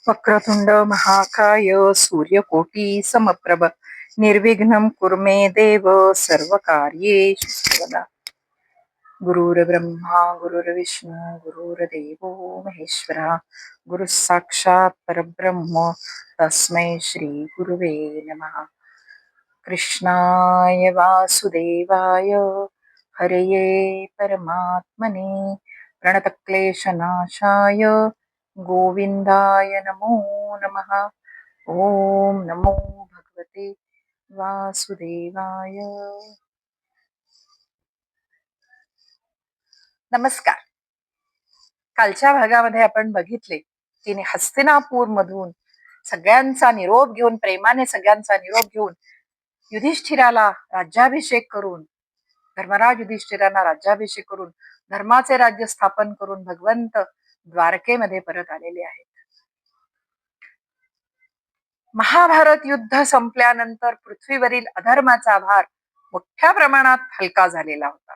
वक्रतुंड महाकाय सूर्यकोटी समप्रभ निर्विघ्नं कुरु मे देव सर्वकार्येषु सर्वदा. गुरुर्ब्रह्मा गुरुर्विष्णू गुरुर्देवो महेश्वरा गुरु साक्षात परब्रह्म तस्मै श्री गुरुवे नमः. कृष्णाय वासुदेवाय हरये परमात्मने प्रणतक्लेशनाशाय गोविंदाय नमो नमः. ओम नमो भगवते वासुदेवाय. नमस्कार. कालच्या भागामध्ये आपण बघितले की हस्तिनापूर मधून सगळ्यांचा निरोप घेऊन, प्रेमाने सगळ्यांचा निरोप घेऊन युधिष्ठिराला राज्याभिषेक करून, धर्मराज युधिष्ठिरांना राज्याभिषेक करून धर्माचे राज्य स्थापन करून भगवंत द्वारकेमध्ये परत आलेले आहेत. महाभारत युद्ध संपल्यानंतर पृथ्वीवरील अधर्माचा भार मोठ्या प्रमाणात हलका झालेला होता.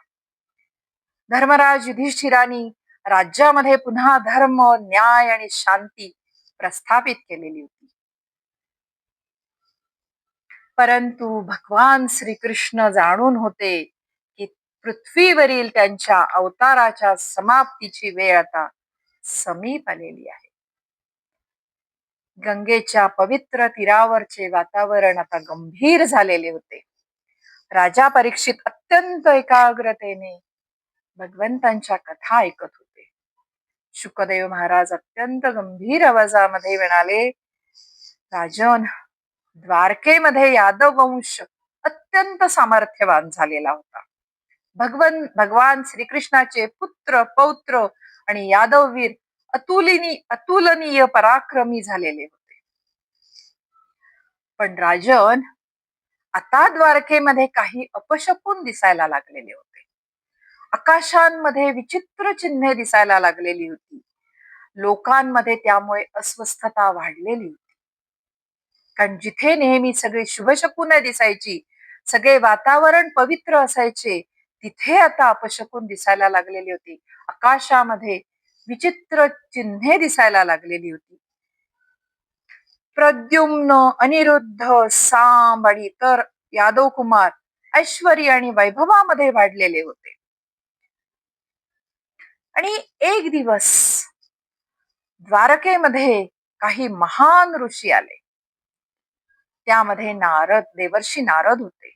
धर्मराज युधिष्ठिरांनी राज्यामध्ये पुन्हा धर्म, न्याय आणि शांती प्रस्थापित केलेली होती. परंतु भगवान श्रीकृष्ण जाणून होते की पृथ्वीवरील त्यांच्या अवताराच्या समाप्तीची वेळ आता समीप आलेली आहे. गंगेच्या पवित्र तीरावरचे वातावरण आता गंभीर झालेले होते. राजा परीक्षित अत्यंत एकाग्रतेने भगवंतांच्या कथा ऐकत होते. शुकदेव महाराज अत्यंत गंभीर आवाजामध्ये म्हणाले, राजन, द्वारकेमध्ये यादव वंश अत्यंत सामर्थ्यवान झालेला होता. भगवान श्रीकृष्णाचे पुत्र, पौत्र आणि यादववीर अतुलनीय पराक्रमी झालेले होते. पण राजन, आता द्वारकेमध्ये काही अपशकुन दिसायला लागलेले होते. आकाशांमध्ये विचित्र चिन्हे दिसायला लागलेली होती. लोकांमध्ये त्यामुळे अस्वस्थता वाढलेली होती. कारण जिथे नेहमी सगळी शुभशकुन दिसायची, सगळे वातावरण पवित्र असायचे, तिथे आता अपशकुन दिसायला लागलेली होती. आकाशामध्ये विचित्र चिन्हे दिसायला लागलेली होती. प्रद्युम्न, अनिरुद्ध, सांब आणि इतर यादव कुमार ऐश्वर्य आणि वैभवामध्ये वाढलेले होते. आणि एक दिवस द्वारकेमध्ये काही महान ऋषी आले. त्यामध्ये देवर्षी नारद होते,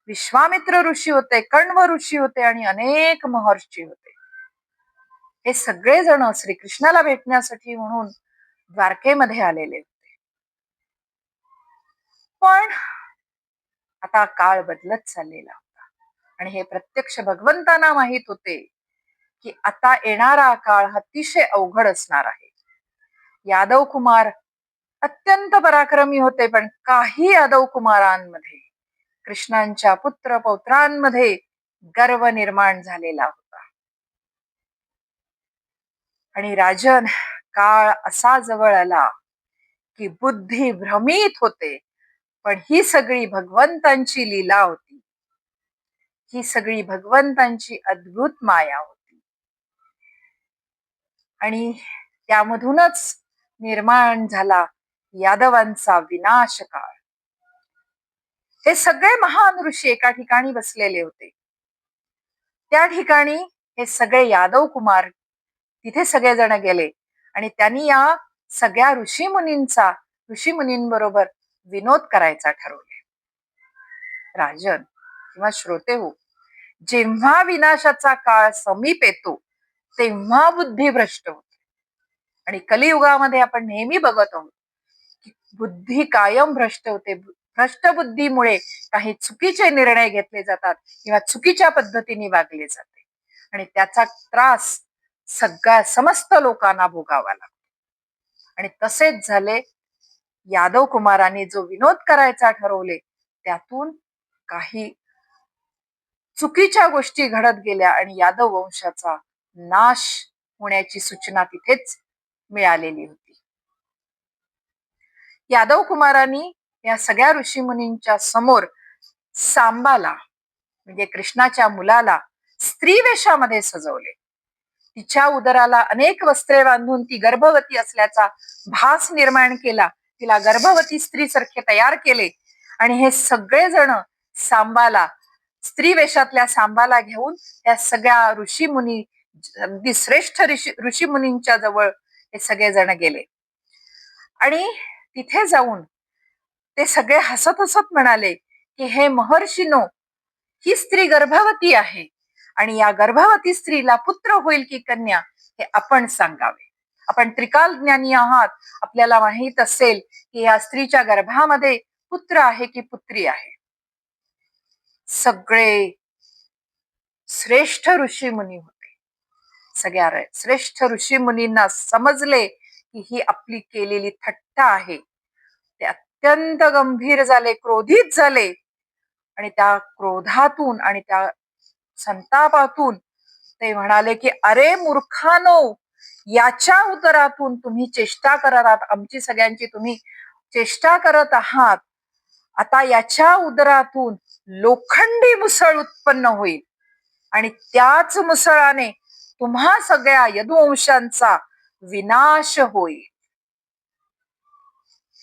विश्वामित्र ऋषी होते, कण्व ऋषी होते आणि अनेक महर्षी होते. हे सगळे जण श्रीकृष्णाला भेटण्यासाठी म्हणून द्वारकेमध्ये आलेले होते. पण आता काळ बदलत चाललेला होता आणि हे प्रत्यक्ष भगवंतांना माहित होते की आता येणारा काळ अतिशय अवघड असणार आहे. यादव कुमार अत्यंत पराक्रमी होते, पण काही यादव कुमारांमध्ये, कृष्णांच्या पुत्र पौत्रांमध्ये गर्व निर्माण झालेला होता. आणि राजन, काळ असा जवळ आला की बुद्धी भ्रमित होते. पण ही सगळी भगवंतांची लीला होती. ही सगळी भगवंतांची अद्भुत माया होती. आणि त्यामधूनच निर्माण झाला यादवांचा विनाश काळ. हे सगळे महान ऋषी एका ठिकाणी बसलेले होते. त्या ठिकाणी हे सगळे यादव कुमार, तिथे सगळेजण गेले आणि त्यांनी या सगळ्या ऋषीमुनींबरोबर विनोद करायचा ठरवले. राजन किंवा श्रोते हो, जेव्हा विनाशाचा काळ समीप येतो तेव्हा बुद्धी भ्रष्ट होते. आणि कलियुगामध्ये आपण नेहमी बघत आहोत की बुद्धी कायम भ्रष्ट होते. भ्रष्ट बुद्धीमुळे काही चुकीचे निर्णय घेतले जातात किंवा चुकीच्या पद्धतीने वागले जाते आणि त्याचा त्रास समस्त लोकांना भोगावा लागतो. आणि तसेच झाले. यादव कुमारांनी जो विनोद करायचा ठरवले त्यातून काही चुकीच्या गोष्टी घडत गेल्या आणि यादव वंशाचा नाश होण्याची सूचना तिथेच मिळालेली होती. यादव कुमारांनी या सगळ्या ऋषीमुनींच्या समोर सांबाला, म्हणजे कृष्णाच्या मुलाला, स्त्री वेशामध्ये सजवले तिच्या उदराला अनेक वस्त्रे बांधून ती गर्भवती असल्याचा भास निर्माण केला, तिला गर्भवती स्त्री सारखे तयार केले. आणि हे सगळे जण सांबाला, स्त्री वेशातल्या सांबाला घेऊन त्या सगळ्या ऋषीमुनी, अगदी श्रेष्ठ ऋषीमुनींच्या जवळ हे सगळे जण गेले. आणि तिथे जाऊन ते सगळे हसत हसत म्हणाले की हे महर्षीनो, ही स्त्री गर्भवती आहे आणि या गर्भवती स्त्रीला पुत्र होईल की कन्या हे आपण सांगावे. आपण त्रिकाल ज्ञानी आहात, आपल्याला माहित असेल की या स्त्रीच्या गर्भामध्ये पुत्र आहे की पुत्री आहे. सगळे श्रेष्ठ ऋषी मुनी होते. सगळ्या श्रेष्ठ ऋषी मुनींना समजले की ही आपली केलेली थट्टा आहे. ते अत्यंत गंभीर झाले, क्रोधित झाले. आणि त्या क्रोधातून आणि त्या संतापातून ते म्हणाले की अरे मूर्खानो, याच्या उदरातून तुम्ही चेष्टा करत आहात, आमची सगळ्यांची तुम्ही चेष्टा करत आहात. आता याच्या उदरातून लोखंडी मुसळ उत्पन्न होईल आणि त्याच मुसळाने तुम्हा सगळ्या यदुवंशांचा विनाश होईल.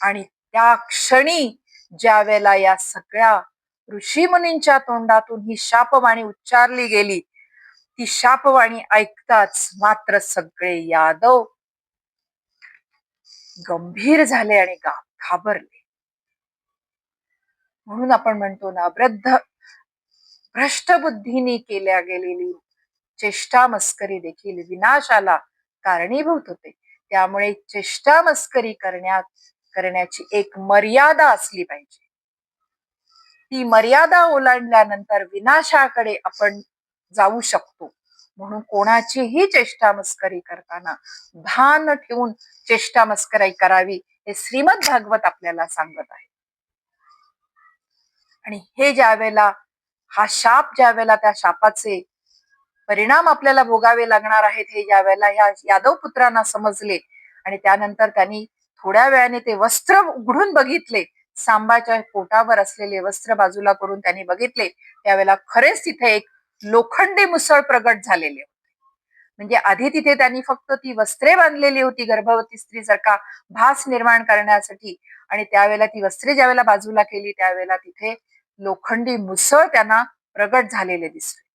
आणि त्या क्षणी ज्या वेळेला या सगळ्या ऋषीमुनींच्या तोंडातून ही शापवाणी उच्चारली गेली, ती शापवाणी ऐकताच मात्र सगळे यादव गंभीर झाले आणि घाबरले. म्हणून आपण म्हणतो ना, भ्रष्ट बुद्धीने केल्या गेलेली चेष्टा मस्करी देखील विनाशाला कारणीभूत होते. त्यामुळे चेष्टा मस्करी करण्याची एक मर्यादा असली पाहिजे. ती मर्यादा ओलांडल्यानंतर विनाशाकडे आपण जाऊ शकतो. म्हणून कोणाचीही चेष्टा मस्करी करताना भान ठेवून चेष्टा मस्करी करावी, हे श्रीमद भागवत आपल्याला सांगत आहे. आणि हे ज्या वेळेला हा शाप, ज्या वेळेला त्या शापाचे परिणाम आपल्याला भोगावे लागणार आहेत, हे ज्या वेळेला ह्या यादव पुत्रांना समजले आणि त्यानंतर त्यांनी थोड्या वेळाने ते वस्त्र उघडून बघितले, सांबाच्या पोटावर असलेले वस्त्र बाजूला करून त्यांनी बघितले, त्यावेळेला खरेच तिथे एक लोखंडी मुसळ प्रगट झालेले होते. म्हणजे आधी तिथे त्यांनी फक्त ती वस्त्रे बांधलेली होती गर्भवती स्त्री सारखा भास निर्माण करण्यासाठी, आणि त्यावेळेला ती वस्त्रे ज्यावेळेला बाजूला केली त्यावेळेला तिथे लोखंडी मुसळ त्यांना प्रगट झालेले दिसले.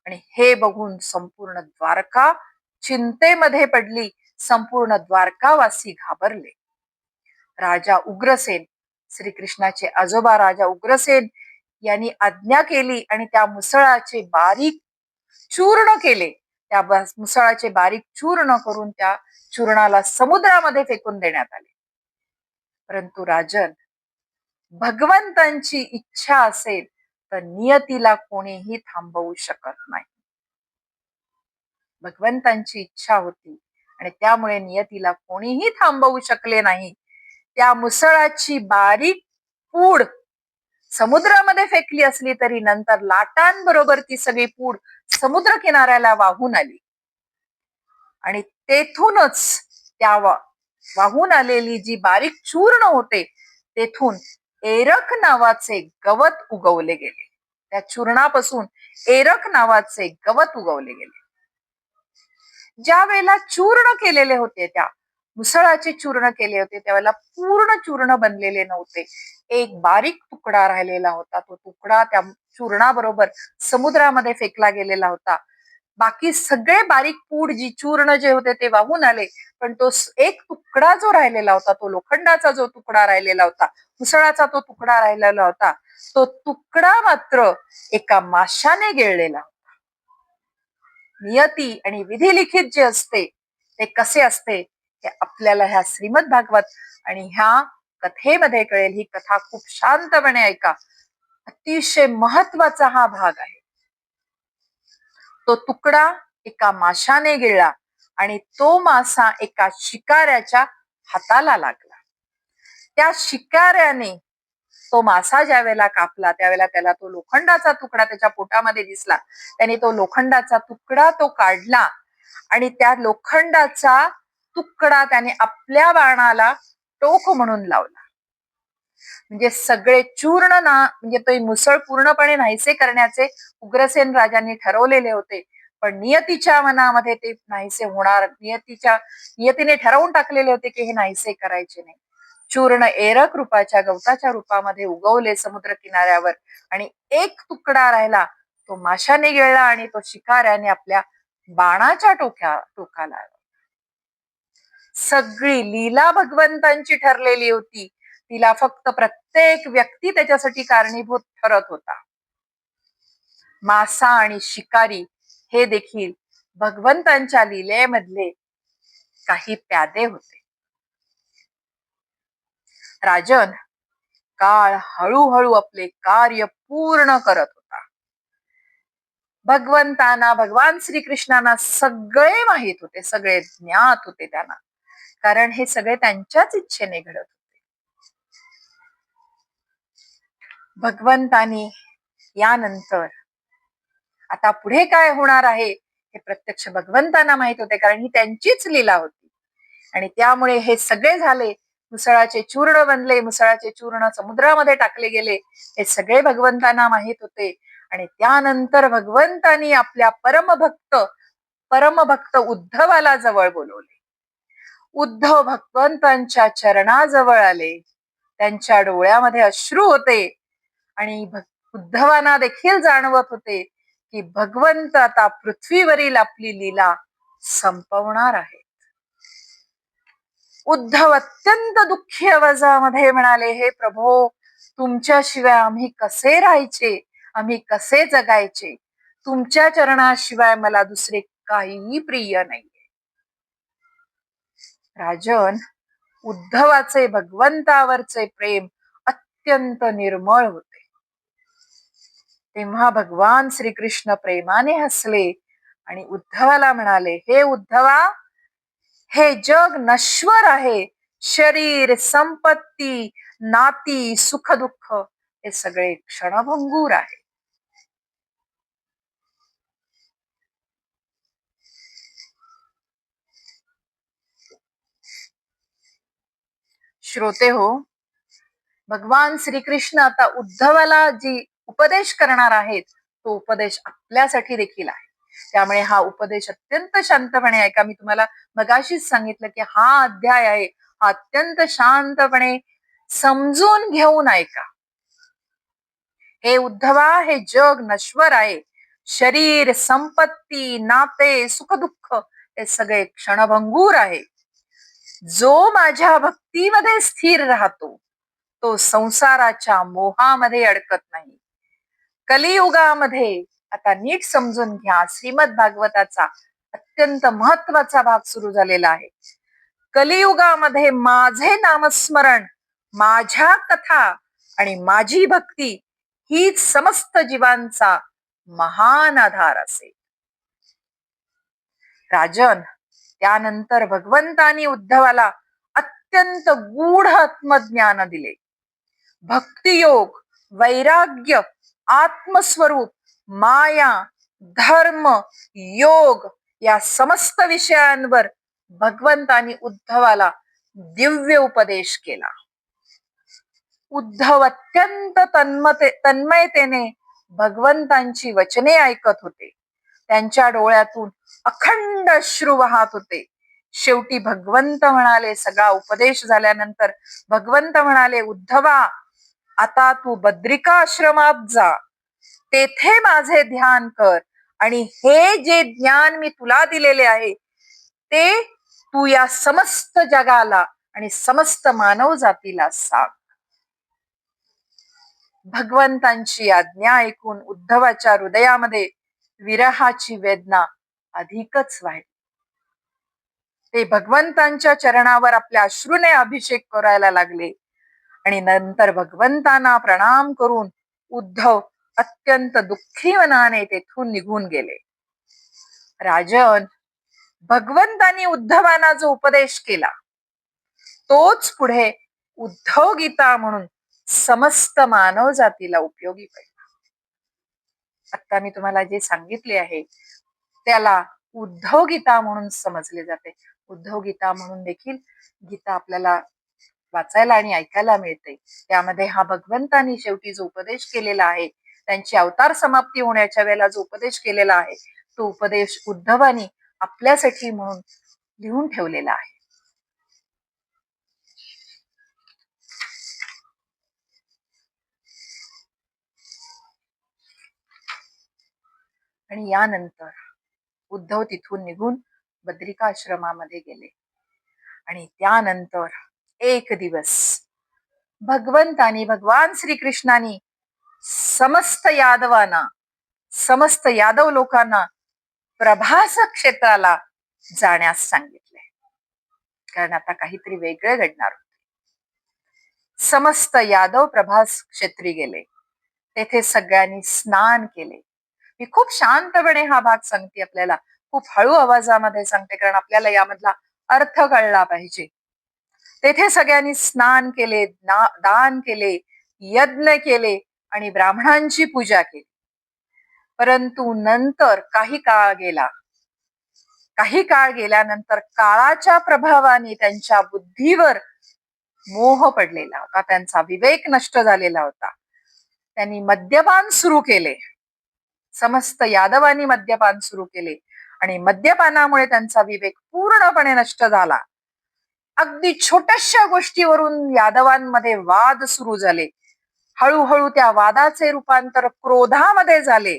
आणि हे बघून संपूर्ण द्वारका चिंतेमध्ये पडली, संपूर्ण द्वारकावासी घाबरले. राजा उग्रसेन, श्रीकृष्णाचे आजोबा राजा उग्रसेन यांनी आज्ञा केली आणि त्या मुसळाचे बारीक चूर्ण केले. त्या मुसळाचे बारीक चूर्ण करून त्या चूर्णाला समुद्रामध्ये फेकून देण्यात आले. परंतु राजन, भगवंतांची इच्छा असेल तर नियतीला कोणीही थांबवू शकत नाही. भगवंतांची इच्छा होती आणि त्यामुळे नियतीला कोणीही थांबवू शकले नाही. त्या मुसळाची बारीक पूड समुद्रामध्ये फेकली असली तरी नंतर लाटांबरोबर ती सगळी पूड समुद्र किनाऱ्याला वाहून आली आणि तेथूनच त्या वाहून आलेली जी बारीक चूर्ण होते तेथून एरक नावाचे गवत उगवले गेले. त्या चूर्णापासून एरक नावाचे गवत उगवले गेले. ज्या वेळेला चूर्ण केलेले होते, त्या मुसळाचे चूर्ण केले होते, त्यावेळेला पूर्ण चूर्ण बनलेले नव्हते. एक बारीक तुकडा राहिलेला होता. तो तुकडा त्या चूर्णाबरोबर समुद्रामध्ये फेकला गेलेला होता. बाकी सगळे बारीक पूड जी चूर्ण जे होते ते वाहून आले, पण तो एक तुकडा जो राहिलेला होता, तो लोखंडाचा जो तुकडा राहिलेला होता, मुसळाचा तो तुकडा राहिलेला होता, तो तुकडा मात्र एका माशाने गिळलेला होता. नियती आणि विधी लिखित जे असते ते कसे असते हे आपल्याला ह्या श्रीमद भागवत आणि ह्या कथेमध्ये कळेल. ही कथा खूप शांतपणे ऐका, अतिशय महत्वाचा हा भाग आहे. तो तुकडा एका माशाने गिळला आणि तो मासा एका शिकाऱ्याच्या हाताला लागला. त्या शिकाऱ्याने तो मासा ज्या वेळेला कापला त्यावेळेला त्याला तो लोखंडाचा तुकडा त्याच्या पोटामध्ये दिसला. त्याने तो लोखंडाचा तुकडा तो काढला आणि त्या लोखंडाचा तुकडा त्याने आपल्या बाणाला टोक म्हणून लावला. म्हणजे सगळे चूर्ण म्हणजे तो मुसळ पूर्णपणे नाहीसे करण्याचे उग्रसेन राजांनी ठरवलेले होते. पण नियतीच्या मनामध्ये ते नाहीसे होणार, नियतीने ठरवून टाकलेले होते की हे नाहीसे करायचे नाही. चूर्ण एरक रूपाच्या गवताच्या रूपामध्ये उगवले समुद्र किनाऱ्यावर, आणि एक तुकडा राहिला, तो माशाने गिळला आणि तो शिकाऱ्याने आपल्या बाणाच्या टोकाला. सगळी लीला भगवंतांची ठरलेली होती, तिला फक्त प्रत्येक व्यक्ती त्याच्यासाठी कारणीभूत ठरत होता. मासा आणि शिकारी हे देखील भगवंतांच्या लीलेमधले काही प्यादे होते. राजन, काळ हळूहळू आपले कार्य पूर्ण करत होता. भगवंतांना, भगवान श्रीकृष्णांना सगळे माहित होते, सगळे ज्ञात होते त्यांना, कारण हे सगळे त्यांच्याच इच्छेने घडत होते. भगवंतांनी यानंतर आता पुढे काय होणार आहे हे प्रत्यक्ष भगवंतांना माहित होते, कारण ही त्यांचीच लीला होती. आणि त्यामुळे हे सगळे झाले. मुसळाचे चूर्ण बनले, मुसळाचे चूर्ण समुद्रामध्ये टाकले गेले, हे सगळे भगवंतांना माहित होते. आणि त्यानंतर भगवंतांनी आपल्या परमभक्त उद्धवाला जवळ बोलवले. उद्धव भगवंतांच्या चरणाजवळ आले, त्यांच्या डोळ्यामध्ये अश्रू होते, आणि उद्धवांना देखील जाणवत होते की भगवंत आता पृथ्वीवरील आपली लीला संपवणार आहे. उद्धव अत्यंत दुःखी आवाजामध्ये म्हणाले, हे प्रभो, तुमच्याशिवाय आम्ही कसे राहायचे, आम्ही कसे जगायचे? तुमच्या चरणाशिवाय मला दुसरे काहीही प्रिय नाहीये. राजन, उद्धवाचे भगवंतावरचे प्रेम अत्यंत निर्मळ होते. तेव्हा भगवान श्रीकृष्ण प्रेमाने हसले आणि उद्धवाला म्हणाले, हे उद्धवा, हे जग नश्वर आहे. शरीर, संपत्ती, नाती, सुख दुःख हे सगळे क्षणभंगूर आहे. श्रोते हो, भगवान श्रीकृष्ण आता उद्धवाला जी उपदेश करणार आहेत, तो उपदेश आपल्यासाठी देखील आहे. त्यामुळे हा उपदेश अत्यंत शांतपणे ऐका. मी तुम्हाला मगाशीच सांगितलं की हा अध्याय आहे, हा अत्यंत शांतपणे समजून घेऊन ऐका. हे उद्धवा, हे जग नश्वर आहे. शरीर, संपत्ती, नाते, सुख दुःख हे सगळे क्षणभंगूर आहे. जो माझ्या भक्तीमध्ये स्थिर राहतो, तो संसाराच्या मोहामध्ये अडकत नाही. कलियुगामध्ये, आता नीट समजून घ्या, श्रीमद भागवताचा अत्यंत महत्वाचा भाग सुरू झालेला आहे. कलियुगामध्ये माझे नामस्मरण, माझ्या कथा आणि माझी भक्ती हीच समस्त जीवांचा महान आधार असेल. राजन, त्यानंतर भगवंतानी उद्धवाला अत्यंत गूढ आत्मज्ञान दिले. भक्तियोग, वैराग्य, आत्मस्वरूप, माया, धर्म, योग या समस्त विषयांवर भगवंतानी उद्धवाला दिव्य उपदेश केला. उद्धव अत्यंत तन्मयतेने भगवंतांची वचने ऐकत होते. त्यांच्या डोळ्यातून अखंड अश्रू वाहत होते. शेवटी भगवंत म्हणाले, सगळा उपदेश झाल्यानंतर भगवंत म्हणाले, उद्धवा, आता तू बद्रिका आश्रमात जा, तेथे माझे ध्यान कर, आणि हे जे ज्ञान मी तुला दिलेले आहे ते तू या समस्त जगाला आणि समस्त मानव जातीला सांग. भगवंतांची आज्ञा ऐकून उद्धवाच्या हृदयामध्ये विरहाची वेदना अधिकच वाढली. ते भगवंतांच्या चरणावर आपल्या अश्रूने अभिषेक करायला लागले, आणि नंतर भगवंतांना प्रणाम करून उद्धव अत्यंत दुःखी मनाने तेथून निघून गेले. राजन, भगवंतांनी उद्धवांना जो उपदेश केला तोच पुढे उद्धव गीता म्हणून समस्त मानव जातीला उपयोगी पडला. आता मी तुम्हाला जे सांगितले आहे त्याला उद्धव गीता म्हणून समजले जाते. उद्धव गीता म्हणून देखील गीता आपल्याला वाचायला आणि ऐकायला मिळते. त्यामध्ये हा भगवंतांनी शेवटी जो उपदेश केलेला आहे, त्यांची अवतार समाप्ती होण्याच्या वेळेला जो उपदेश केलेला आहे तो उपदेश उद्धवानी आपल्यासाठी म्हणून लिहून ठेवलेला आहे. आणि यानंतर उद्धव तिथून निघून बद्रिकाश्रमामध्ये गेले. आणि त्यानंतर एक दिवस भगवंतानी, भगवान श्रीकृष्णानी समस्त यादवांना, समस्त यादव लोकांना प्रभास क्षेत्राला जाण्यास सांगितले. कारण आता काहीतरी वेगळे घडणार होते. समस्त यादव प्रभास क्षेत्री गेले. तेथे सगळ्यांनी स्नान केले. मी खूप शांतपणे हा भाग सांगते आपल्याला, खूप हळू आवाजामध्ये सांगते, कारण आपल्याला यामधला अर्थ कळला पाहिजे. तेथे सगळ्यांनी स्नान केले, दान केले, यज्ञ केले आणि ब्राह्मणांची पूजा केली. परंतु नंतर काही काळ गेल्यानंतर काळाच्या प्रभावाने त्यांच्या बुद्धीवर मोह पडलेला होता, त्यांचा विवेक नष्ट झालेला होता. त्यांनी मद्यपान सुरू केले. समस्त यादवांनी मद्यपान सुरू केले आणि मद्यपानामुळे त्यांचा विवेक पूर्णपणे नष्ट झाला. अगदी छोट्याशा गोष्टीवरून यादवांमध्ये वाद सुरू झाले. हळूहळू त्या वादाचे रूपांतर क्रोधामध्ये झाले.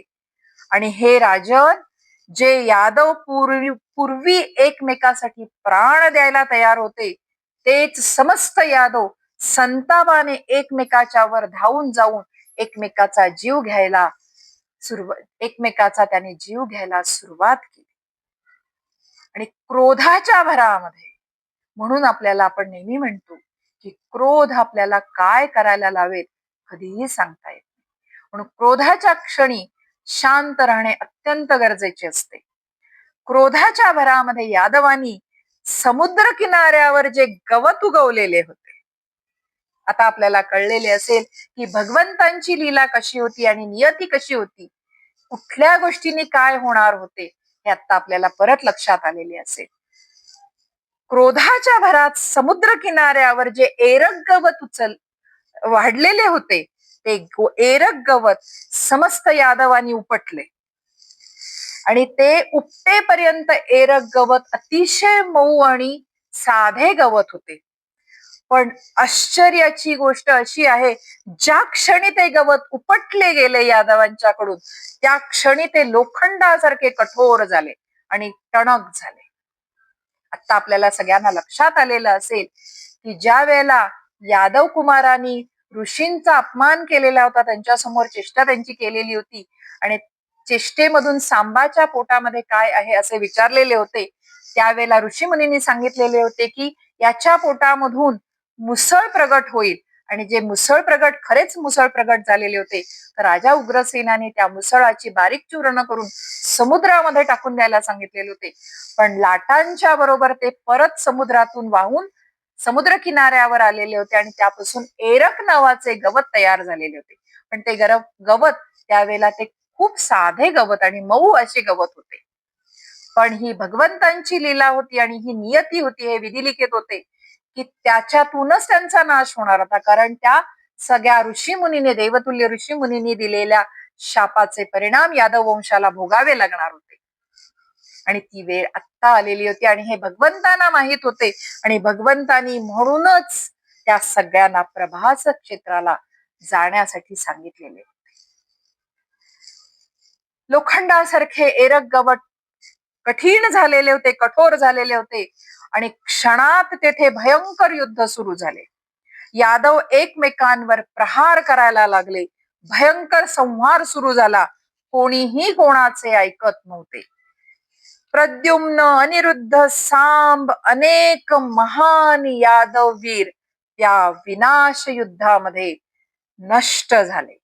आणि हे राजन, जे यादव पूर्वी एकमेकासाठी प्राण द्यायला तयार होते, तेच समस्त यादव संतापाने एकमेकाच्या वर धावून जाऊन एकमेकाचा जीव घ्यायला सुरुवात केली. आणि क्रोधाच्या भरामध्ये, म्हणून आपल्याला आपण नेहमी म्हणतो की क्रोध आपल्याला काय करायला लावेल कधीही सांगता येत नाही. म्हणून क्रोधाच्या क्षणी शांत राहणे अत्यंत गरजेचे असते. क्रोधाच्या भरामध्ये यादवांनी समुद्र किनाऱ्यावर जे गवत उगवलेले होते, आता आपल्याला कळलेले असेल की भगवंतांची लीला कशी होती आणि नियती कशी होती, कुठल्या गोष्टींनी काय होणार होते, हे आता आपल्याला परत लक्षात आलेले असेल. क्रोधाच्या भरात समुद्र किनाऱ्यावर जे एरक गवत वाढलेले होते, ते एरक गवत समस्त यादवांनी उपटले. आणि ते उपटेपर्यंत एरक गवत अतिशय मऊ आणि साधे गवत होते. पण आश्चर्याची गोष्ट अशी आहे, ज्या क्षणी ते गवत उपटले गेले यादवांच्याकडून, त्या क्षणी ते लोखंडासारखे कठोर झाले आणि टणक झाले. आता आपल्याला सगळ्यांना लक्षात आलेलं असेल की ज्या वेळेला यादव कुमारांनी ऋषींचा अपमान केलेला होता, त्यांच्या समोर चेष्टा त्यांची केलेली होती आणि चेष्टेमधून सांबाच्या पोटामध्ये काय आहे असे विचारलेले होते, त्यावेळेला ऋषी मुनींनी सांगितलेले होते की याच्या पोटामधून मुसळ प्रगट होईल. आणि जे मुसळ प्रगट, खरेच मुसळ प्रगट झालेले होते, तर राजा उग्रसेनाने त्या मुसळाची बारीक चूर्ण करून समुद्रामध्ये टाकून द्यायला सांगितलेले होते. पण लाटांच्या बरोबर ते परत समुद्रातून वाहून समुद्र किनाऱ्यावर आलेले होते आणि त्यापासून एरक नावाचे गवत तयार झालेले होते. पण ते गवत त्यावेळेला ते खूप साधे गवत आणि मऊ असे गवत होते. पण ही भगवंतांची लीला होती आणि ही नियती होती, हे विधिलिखित होते की त्याच्यातूनच त्यांचा नाश होणार होता. कारण त्या सगळ्या ऋषीमुनीने, देवतुल्य ऋषीमुनींनी दिलेल्या शापाचे परिणाम यादव वंशाला भोगावे लागणार होते. आणि ती वेळ आत्ता आलेली होती आणि हे भगवंतांना माहित होते. आणि भगवंतांनी म्हणूनच त्या सगळ्यांना प्रभास क्षेत्राला जाण्यासाठी सांगितलेले होते. लोखंडासारखे एरक गवत कठीण झालेले होते, कठोर झालेले होते आणि क्षणात तेथे भयंकर युद्ध सुरू झाले. यादव एकमेकांवर प्रहार करायला लागले. भयंकर संहार सुरू झाला. कोणीही कोणाचे ऐकत नव्हते. प्रद्युम्न, अनिरुद्ध, सांब, अनेक महान यादव वीर त्या विनाश युद्धामध्ये नष्ट झाले.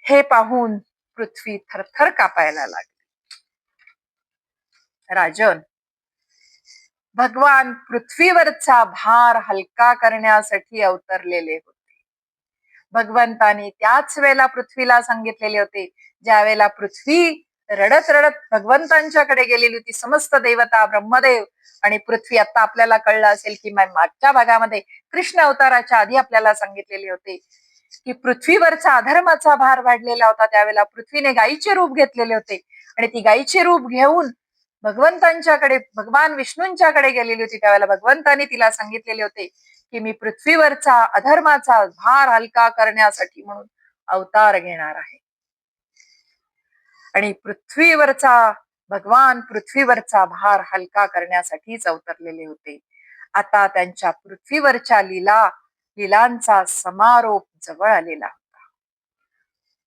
हे पाहून पृथ्वी थरथर कापायला लागली. राजन, भगवान पृथ्वीवरचा भार हलका करण्यासाठी अवतरलेले होते. भगवंतानी त्याच वेळेला पृथ्वीला सांगितलेले होते, ज्या वेळेला पृथ्वी रडत रडत भगवंतांच्याकडे गेलेली होती, समस्त देवता, ब्रह्मदेव आणि पृथ्वी. आता आपल्याला कळलं असेल की मागच्या भागामध्ये कृष्ण अवताराच्या आधी आपल्याला सांगितलेले होते की पृथ्वीवरचा अधर्माचा भार वाढलेला होता. त्यावेळेला पृथ्वीने गायीचे रूप घेतलेले होते आणि ती गायीचे रूप घेऊन भगवंतांच्याकडे, भगवान विष्णूंच्याकडे गेलेली होती. त्यावेळेला भगवंतांनी तिला सांगितलेले होते की मी पृथ्वीवरचा अधर्माचा भार हलका करण्यासाठी म्हणून अवतार घेणार आहे. आणि भगवान पृथ्वीवरचा भार हलका करण्यासाठीच अवतरलेले होते. आता त्यांच्या पृथ्वीवरच्या लीलांचा समारोप जवळ आलेला होता.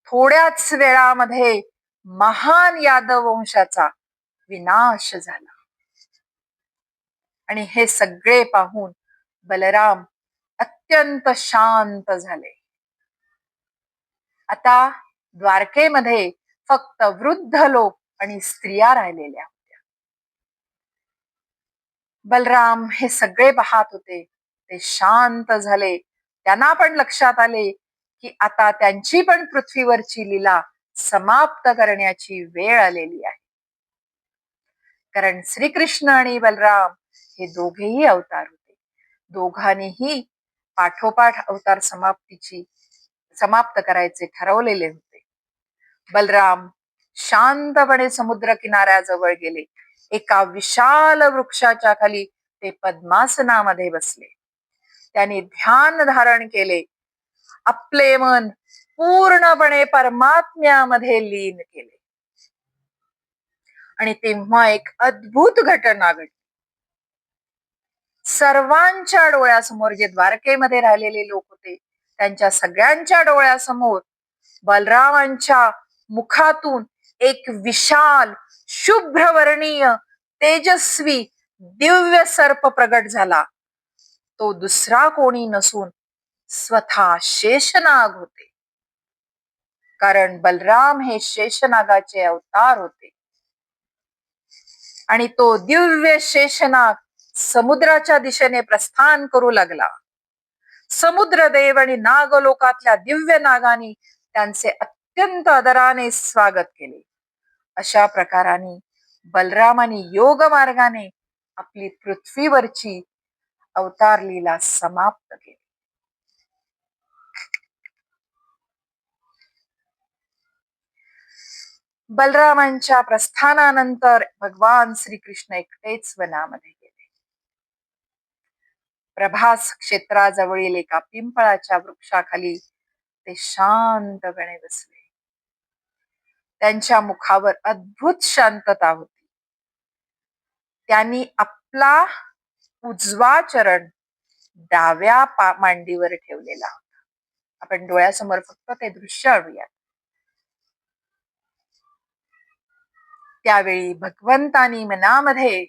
थोड्याच वेळामध्ये महान यादव वंशाचा विनाश झाला. आणि हे सगळे पाहून बलराम अत्यंत शांत झाले. आता द्वारकेमध्ये फक्त वृद्ध लोक आणि स्त्रिया राहिलेल्या होत्या. बलराम हे सगळे पाहत होते, ते शांत झाले. त्यांना पण लक्षात आले की आता त्यांची पण पृथ्वीवरची लीला समाप्त करण्याची वेळ आलेली आहे. कारण श्रीकृष्ण आणि बलराम हे दोघेही अवतार होते. दोघांनीही पाठोपाठ अवतार समाप्त करायचे ठरवलेले होते. बलराम शांतपणे समुद्र किनाऱ्याजवळ गेले. एका विशाल वृक्षाच्या खाली ते पद्मासनामध्ये बसले. त्यांनी ध्यान धारण केले. आपले मन पूर्णपणे परमात्म्यामध्ये लीन केले. आणि तेव्हा एक अद्भुत घटना घडली. सर्वांच्या डोळ्यासमोर, जे द्वारकेमध्ये राहिलेले लोक होते त्यांच्या सगळ्यांच्या डोळ्यासमोर बलरामांच्या मुखातून एक विशाल शुभ्रवर्णीय तेजस्वी दिव्य सर्प प्रगट झाला. तो दुसरा कोणी नसून स्वतः शेषनाग होते. कारण बलराम हे शेषनागाचे अवतार होते. आणि तो दिव्य शेषनाग समुद्राच्या दिशेने प्रस्थान करू लागला. समुद्रदेव आणि नागलोकातल्या दिव्य नागांनी त्यांचे अत्यंत आदराने स्वागत केले. अशा प्रकाराने बलरामाने योग मार्गाने आपली पृथ्वीवरची अवतार लीला समाप्त केली. बलरामांच्या प्रस्थानानंतर भगवान श्रीकृष्ण एकटेच वनामध्ये गेले. प्रभास क्षेत्राजवळील एका पिंपळाच्या वृक्षाखाली ते शांतपणे बसले. त्यांच्या मुखावर अद्भुत शांतता होती. त्यांनी आपला उजवा चरण डाव्या मांडीवर ठेवलेला होता. आपण डोळ्यासमोर फक्त ते दृश्य आणूया. त्यावेळी भगवंतानी मनामध्ये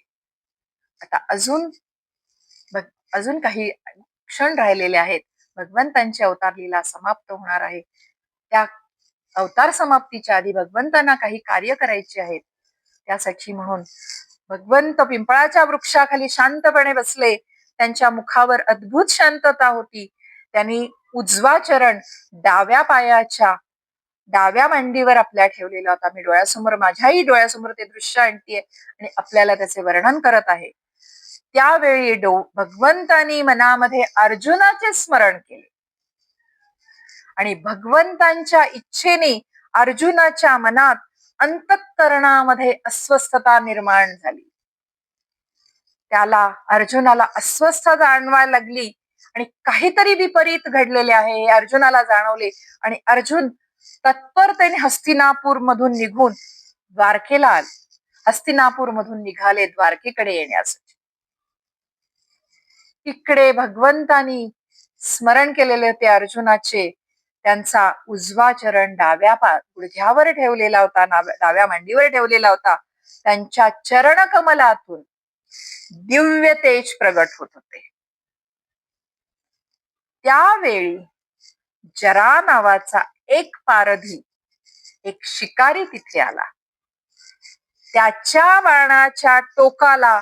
आता अजून काही क्षण राहिलेले आहेत. भगवंतांची अवतार लीला समाप्त होणार आहे. त्या अवतार समाप्तीच्या आधी भगवंतांना काही कार्य करायचे आहेत. त्यासाठी म्हणून भगवंत पिंपळाच्या वृक्षाखाली शांतपणे बसले. त्यांच्या मुखावर अद्भुत शांतता होती. त्यांनी उजवा चरण डाव्या पायाच्या डाव्या मांडीवर आपल्या ठेवलेला होता. मी माझ्याही डोळ्यासमोर ते दृश्य आणतीये आणि आपल्याला त्याचे वर्णन करत आहे. त्यावेळी भगवंतानी मनामध्ये अर्जुनाचे स्मरण केले आणि भगवंतांच्या इच्छेने अर्जुनाच्या मनात अंतःकरणामध्ये अस्वस्थता निर्माण झाली. अर्जुनाला अस्वस्थता जाणवायला लागली आणि काहीतरी विपरीत घडलेले आहे हे अर्जुनाला जाणवले. आणि अर्जुन तत्परतेने हस्तिनापूर मधून निघून द्वारकेला आले. हस्तिनापूर मधून निघाले द्वारकेकडे येण्यासाठी. इकडे भगवंतानी स्मरण केलेले होते अर्जुनाचे. त्यांचा उजवा चरण डाव्या गुडघ्यावर ठेवलेला होता, डाव्या मांडीवर ठेवलेला होता. त्यांच्या चरण कमलातून दिव्य तेज प्रगट होत होते. त्यावेळी जरा नावाचा एक पारधी, एक शिकारी तिथे आला. त्याच्या बाणाच्या टोकाला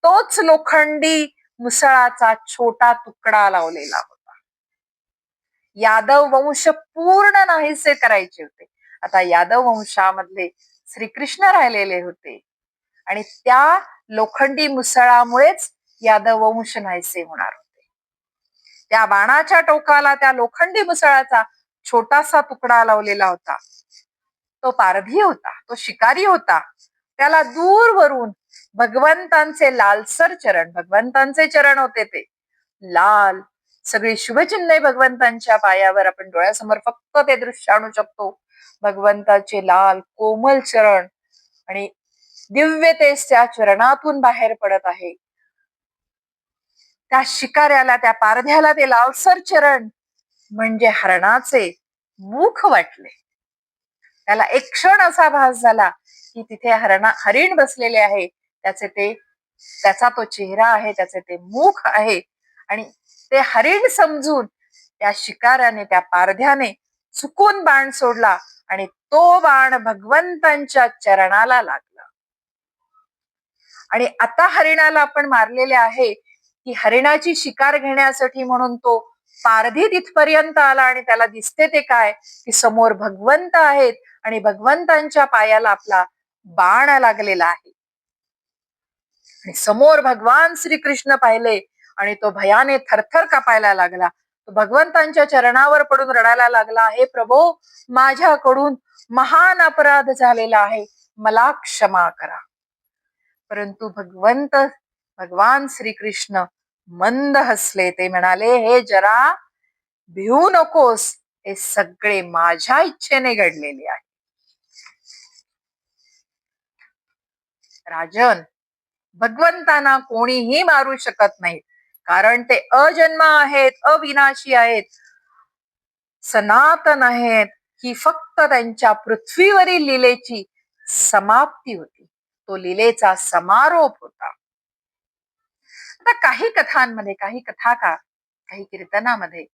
तोच लोखंडी मुसळाचा छोटा तुकडा लावलेला होता. यादव वंश पूर्ण नाहीसे करायचे होते. आता यादव वंशामधले श्रीकृष्ण राहिलेले होते आणि त्या लोखंडी मुसळामुळेच यादव वंश नाहीसे होणार होते. त्या बाणाच्या टोकाला त्या लोखंडी मुसळाचा छोटासा तुकडा लावलेला होता. तो पारधी होता, तो शिकारी होता. त्याला दूरवरून भगवंतांचे लालसर चरण, भगवंतांचे चरण होते ते लाल, सगळी शुभचिन्हे भगवंतांच्या पायावर, आपण डोळ्यासमोर फक्त ते दृश्य आणू शकतो. भगवंताचे लाल कोमल चरण आणि दिव्य तेज त्या चरणातून बाहेर पडत आहे. त्या शिकाऱ्याला, त्या पारध्याला ते लालसर चरण म्हणजे हरणाचे मुख वाटले. त्याला एक क्षण असा भास झाला की तिथे हरिण बसलेले आहे, त्याचा तो चेहरा आहे, त्याचे ते मुख आहे. आणि ते हरिण समजून त्या शिकाऱ्याने, त्या पारध्याने चुकून बाण सोडला आणि तो बाण भगवंतांच्या चरणाला लागला. आणि आता हरिणाला आपण मारलेले आहे की हरिणाची शिकार घेण्यासाठी म्हणून तो पारधी तिथपर्यंत आला आणि त्याला दिसते ते काय की समोर भगवंत आहेत आणि भगवंतांच्या पायाला आपला बाण लागलेला आहे. आणि समोर भगवान श्रीकृष्ण पाहिले आणि तो भयाने थरथर कापायला लागला. तो भगवंतांच्या चरणावर पडून रडायला लागला, हे प्रभो, माझ्याकडून महान अपराध झालेला आहे, मला क्षमा करा. परंतु भगवान श्रीकृष्ण मंद हसले. ते म्हणाले, हे जरा भिवू नकोस, हे सगळे माझ्या इच्छेने घडलेले आहे. राजन, भगवंतांना कोणीही मारू शकत नाही, कारण ते अजन्म आहेत, अविनाशी आहेत, सनातन आहेत. ही फक्त त्यांच्या पृथ्वीवरील लीलेची समाप्ती होती, तो लीलेचा समारोप होता. आता काही कथांमध्ये, काही कथाकार, काही कीर्तनामध्ये,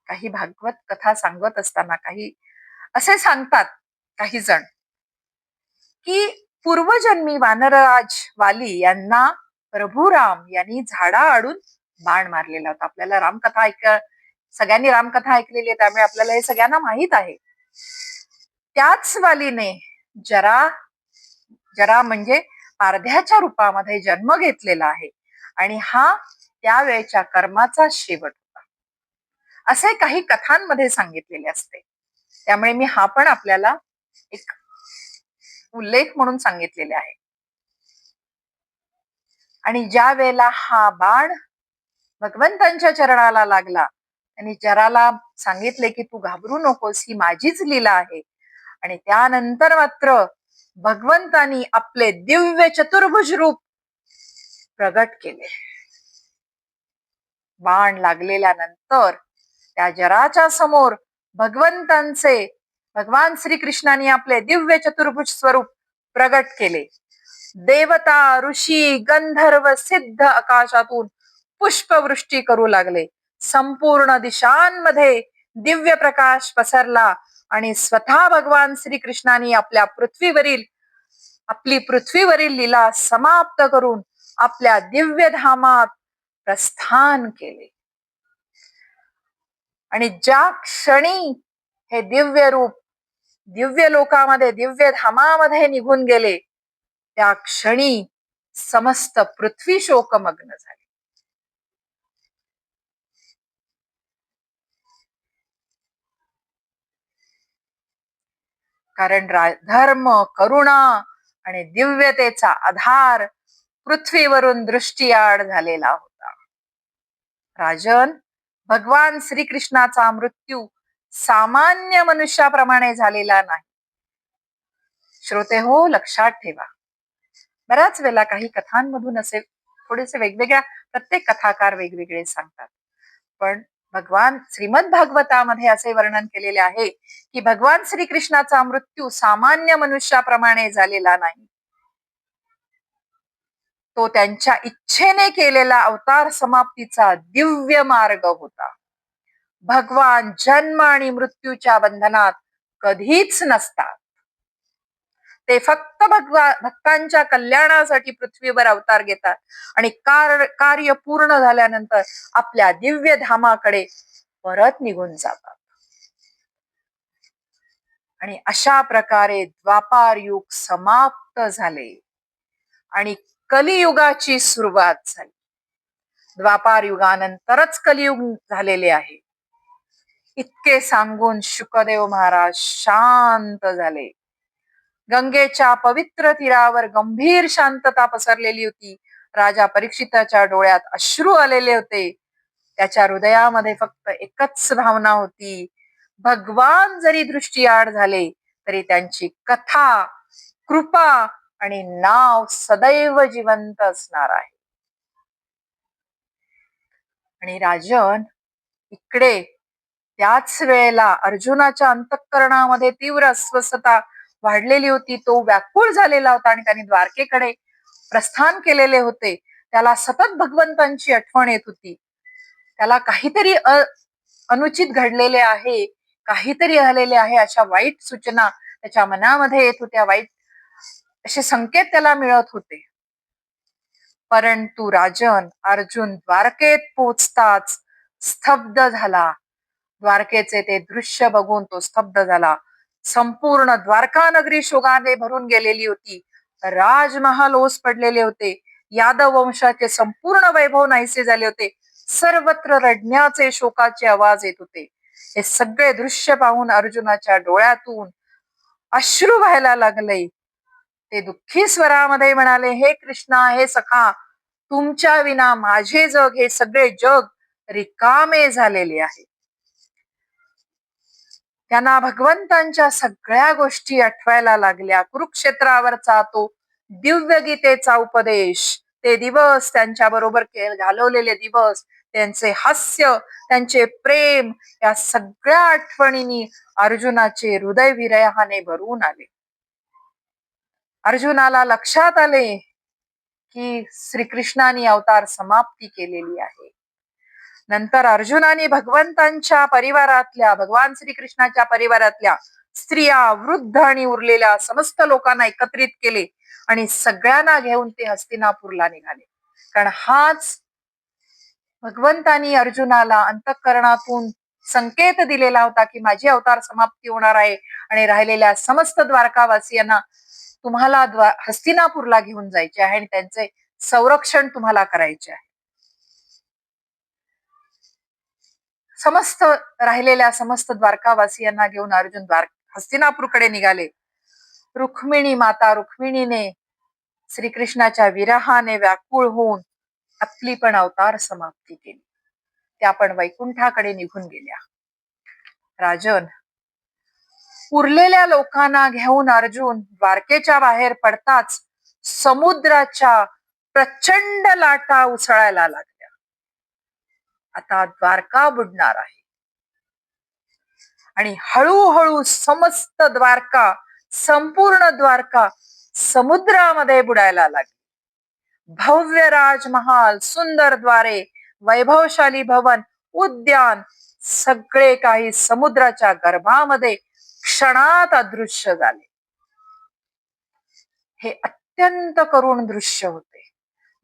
काही भागवत कथा सांगत असताना काही असे सांगतात काही जण की पूर्वजन्मी वानरराज वाली यांना प्रभू राम यांनी झाडा आडून बाण मारलेला होता. आपल्याला रामकथा सगळ्यांनी रामकथा ऐकलेली आहे, त्यामुळे आपल्याला हे सगळ्यांना माहित आहे. त्याच वालीने जरा म्हणजे पारध्याच्या रूपामध्ये जन्म घेतलेला आहे आणि हा त्यावेळेच्या कर्माचा शेवट होता, असे काही कथांमध्ये सांगितलेले असते. त्यामुळे मी हा पण आपल्याला एक उल्लेख म्हणून सांगितलेले आहे. आणि ज्या वेळेला हा बाण भगवंतांच्या चरणाला लागला आणि जराला सांगितले की तू घाबरू नकोस, ही माझीच लीला आहे. आणि त्यानंतर मात्र भगवंतांनी आपले दिव्य चतुर्भुज रूप प्रगट केले. बाण लागलेल्या नंतर त्या जराच्या समोर भगवान श्रीकृष्णाने आपले दिव्य चतुर्भुज स्वरूप प्रगट केले. देवता, ऋषी, गंधर्व, सिद्ध आकाशातून पुष्पवृष्टी करू लागले. संपूर्ण दिशांमध्ये दिव्य प्रकाश पसरला आणि स्वतः भगवान श्रीकृष्णाने आपली पृथ्वीवरील लीला समाप्त करून आपल्या दिव्य धामात प्रस्थान केले. आणि ज्या क्षणी हे दिव्य रूप दिव्य लोकामध्ये, दिव्य धामामध्ये निघून गेले, त्या क्षणी समस्त पृथ्वी शोकमग्न झाली. कारण धर्म, करुणा आणि दिव्यतेचा आधार पृथ्वीवरून दृष्टीआड झालेला होता. राजन, भगवान श्रीकृष्णाचा मृत्यू सामान्य मनुष्याप्रमाणे झालेला नाही. श्रोते हो, लक्षात ठेवा. बऱ्याच वेळेला काही कथांमधून असे थोडेसे वेगवेगळ्या, प्रत्येक कथाकार वेगवेगळे सांगतात, पण भगवान श्रीमद भागवतामध्ये असे वर्णन केलेले आहे की भगवान श्रीकृष्णाचा मृत्यू सामान्य मनुष्याप्रमाणे झालेला नाही. तो त्यांच्या इच्छेने केलेला अवतार समाप्तीचा दिव्य मार्ग होता. भगवान जन्म आणि मृत्यूच्या बंधनात कधीच नसतात. ते फक्त भक्तांच्या कल्याणासाठी पृथ्वीवर अवतार घेतात आणि कार्य पूर्ण झाल्यानंतर आपल्या दिव्य धामाकडे परत निघून जातात. आणि अशा प्रकारे द्वापार युग समाप्त झाले आणि कलियुगाची सुरुवात झाली. द्वापार युगानंतरच कलियुग झालेले आहे. इतके सांगून शुकदेव महाराज शांत झाले. गंगेच्या पवित्र तीरावर गंभीर शांतता पसरलेली होती. राजा परीक्षिताच्या डोळ्यात अश्रू आलेले होते. त्याच्या हृदयामध्ये फक्त एकच भावना होती, भगवान जरी दृष्टीआड झाले तरी त्यांची कथा, कृपा आणि नाव सदैव जिवंत असणार आहे. आणि राजन, इकडे त्याच वेळेला अर्जुनाच्या अंतःकरणामध्ये तीव्र अस्वस्थता वाढलेली होती. तो व्याकुळ झालेला होता आणि त्याने द्वारकेकडे प्रस्थान केलेले होते. त्याला सतत भगवंतांची आठवण येत होती. त्याला काहीतरी अनुचित घडलेले आहे, काहीतरी झालेले आहे अशा वाईट सूचना त्याच्या मनामध्ये येत होत्या. वाईट असे संकेत त्याला मिळत होते. परंतु राजन, अर्जुन द्वारकेत पोचताच स्तब्ध झाला. द्वारकेचे ते दृश्य बघून तो स्तब्ध झाला. संपूर्ण द्वारका नगरी शोकाने भरून गेलेली होती. राजमहाल ओस पडलेले होते. यादव वंशाचे संपूर्ण वैभव नाहीसे झाले होते. सर्वत्र रडण्याचे, शोकाचे आवाज येत होते. हे सगळे दृश्य पाहून अर्जुनाच्या डोळ्यातून अश्रू व्हायला लागले. ते दुःखी स्वरामध्ये म्हणाले, हे कृष्णा, हे सखा, तुमच्या विना माझे जग, हे सगळे जग रिकामे झालेले आहे. त्यांना भगवंतांच्या सगळ्या गोष्टी आठवायला लागल्या. कुरुक्षेत्रावरचा तो दिव्य गीतेचा उपदेश, ते दिवस, त्यांच्या बरोबर घालवलेले दिवस, त्यांचे हास्य, त्यांचे प्रेम, या सगळ्या आठवणींनी अर्जुनाचे हृदय विरहाने भरून आले. अर्जुनाला लक्षात आले की श्रीकृष्णाने अवतार समाप्ती केलेली आहे. नंतर अर्जुनाने भगवंतांच्या परिवारातल्या, भगवान श्रीकृष्णाच्या परिवारातल्या स्त्रिया, वृद्ध आणि उरलेल्या समस्त लोकांना एकत्रित केले आणि सगळ्यांना घेऊन ते हस्तिनापूरला निघाले. कारण हाच भगवंतानी अर्जुनाला अंतःकरणातून संकेत दिलेला होता की माझी अवतार समाप्ती होणार आहे आणि राहिलेल्या समस्त द्वारकावासियांना तुम्हाला हस्तिनापूरला घेऊन जायचे आहे आणि त्यांचे संरक्षण तुम्हाला करायचे आहे. समस्त राहिलेल्या समस्त द्वारकावासियांना घेऊन अर्जुन हस्तिनापूरकडे निघाले. रुक्मिणी, माता रुक्मिणीने श्रीकृष्णाच्या विरहाने व्याकुळ होऊन आपली पण अवतार समाप्ती केली. त्या पण वैकुंठाकडे निघून गेल्या. राजन, उरलेल्या लोकांना घेऊन अर्जुन द्वारकेच्या बाहेर पडताच समुद्राच्या प्रचंड लाटा उसळायला लागल्या. आता द्वारका बुडणार आहे. आणि हळूहळू समस्त द्वारका, संपूर्ण द्वारका समुद्रामध्ये बुडायला लागली. भव्य राजमहाल, सुंदर द्वारे, वैभवशाली भवन, उद्यान, सगळे काही समुद्राच्या गर्भामध्ये क्षणात अदृश्य झाले. हे अत्यंत करुण दृश्य होते.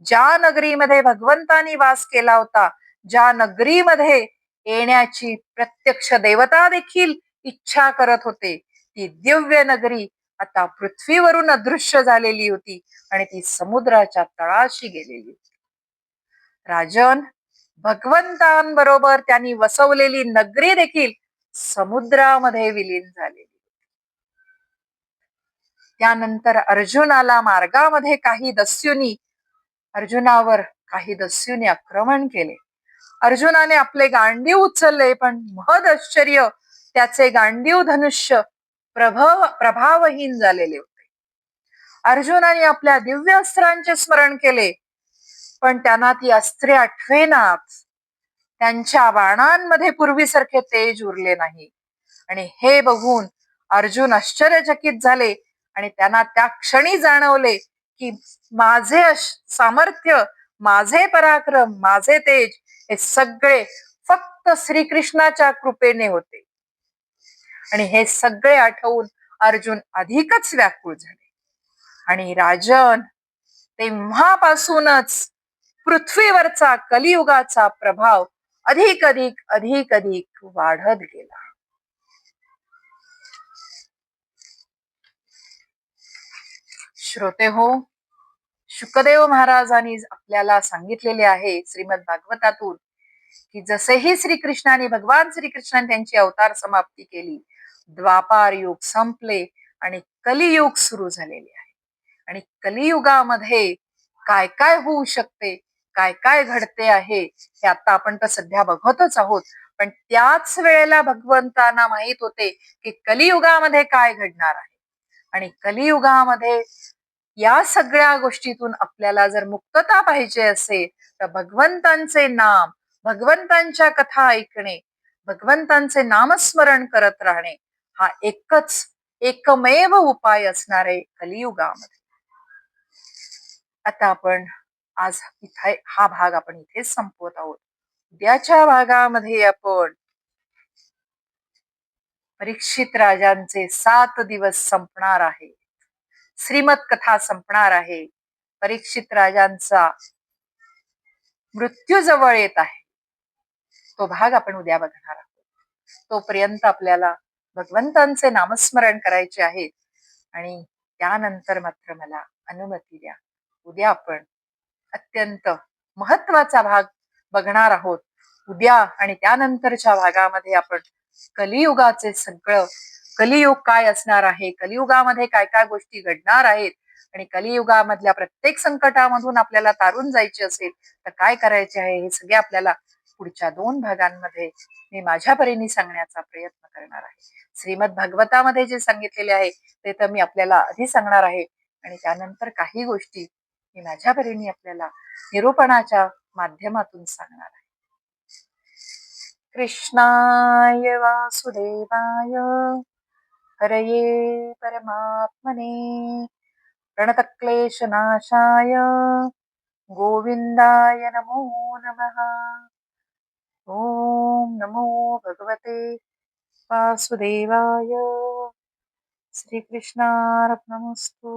ज्या नगरीमध्ये भगवंतानी वास केला होता, ज्या नगरीमध्ये येण्याची प्रत्यक्ष देवता देखील इच्छा करत होते, ती दिव्य नगरी आता पृथ्वीवरून अदृश्य झालेली होती आणि ती समुद्राच्या तळाशी गेलेली होती. राजन, भगवंतांबरोबर त्यांनी वसवलेली नगरी देखील समुद्रामध्ये विलीन झालेली. त्यानंतर अर्जुनाला मार्गामध्ये काही दस्युनी आक्रमण केले. अर्जुनाने आपले गांडीव उचलले, पण महद आश्चर्य, त्याचे गांडीव धनुष्य प्रभावहीन झालेले होते. अर्जुनाने आपल्या दिव्य अस्त्रांचे स्मरण केले, पण त्यांना ती अस्त्रे आठवेनात. त्यांच्या बाणांमध्ये पूर्वीसारखे तेज उरले नाही. आणि हे बघून अर्जुन आश्चर्यचकित झाले आणि त्यांना त्या क्षणी जाणवले की माझे सामर्थ्य, माझे पराक्रम, माझे तेज, हे सगळे फक्त श्रीकृष्णाच्या कृपेने होते. आणि हे सगळे आठवून अर्जुन अधिकच व्याकुळ झाले. आणि राजन, तेव्हापासूनच पृथ्वीवरचा कलियुगाचा प्रभाव अधिक अधिक अधिक अधिक वाढत गेला. श्रोते हो, शुकदेव महाराजांनी आपल्याला सांगितलेले आहे श्रीमद भागवतातून की जसेही श्रीकृष्णाने भगवान श्रीकृष्णाने त्यांची अवतार समाप्ती केली, द्वापार युग संपले आणि कलियुग सुरू झालेले आहे. आणि कलियुगामध्ये काय काय होऊ शकते, काय काय घडते आहे हे आता आपण तर सध्या बघतच आहोत. पण त्याच वेळेला भगवंतांना माहित होते की कलियुगामध्ये काय घडणार आहे. आणि कलियुगामध्ये या सगळ्या गोष्टीतून आपल्याला जर मुक्तता पाहिजे असेल तर भगवंतांचे नाम, भगवंतांच्या कथा ऐकणे, भगवंतांचे नामस्मरण करत राहणे हा एकमेव उपाय असणार आहे कलियुगामध्ये. आता आपण आज इथे हा भाग आपण इथेच संपवत आहोत. उद्याच्या भागामध्ये आपण परीक्षित राजांचे 7 दिवस संपणार आहे, श्रीमत कथा संपणार आहे, परीक्षित राजांचा मृत्यू जवळ येत आहे, तो भाग आपण उद्या बघणार आहोत. तोपर्यंत आपल्याला भगवंतांचे नामस्मरण करायचे आहे. आणि त्यानंतर मात्र मला अनुमती द्या, उद्या आपण अत्यंत महत्वाचा भाग बघणार आहोत. उद्या आणि त्यानंतरच्या भागामध्ये आपण कलियुगाचे सगळं, कलियुग काय असणार आहे, कलियुगामध्ये काय काय गोष्टी घडणार आहेत आणि कलियुगामधल्या प्रत्येक संकटामधून आपल्याला तारून जायचे असेल तर काय करायचे आहे हे सगळे आपल्याला पुढच्या 2 भागांमध्ये मी माझ्या परीने सांगण्याचा प्रयत्न करणार आहे. श्रीमद भागवतामध्ये जे सांगितलेले आहे ते तर मी आपल्याला आधी सांगणार आहे आणि त्यानंतर काही गोष्टी मी माझ्या परीने आपल्याला निरूपणाच्या माध्यमातून सांगणार आहे. कृष्णाय वासुदेवाय हरये परमात्मने प्रणतक्लेशनाशाय गोविंदाय नमो नमः. ओम नमो भगवते वासुदेवाय. श्रीकृष्णार्पणमस्तु.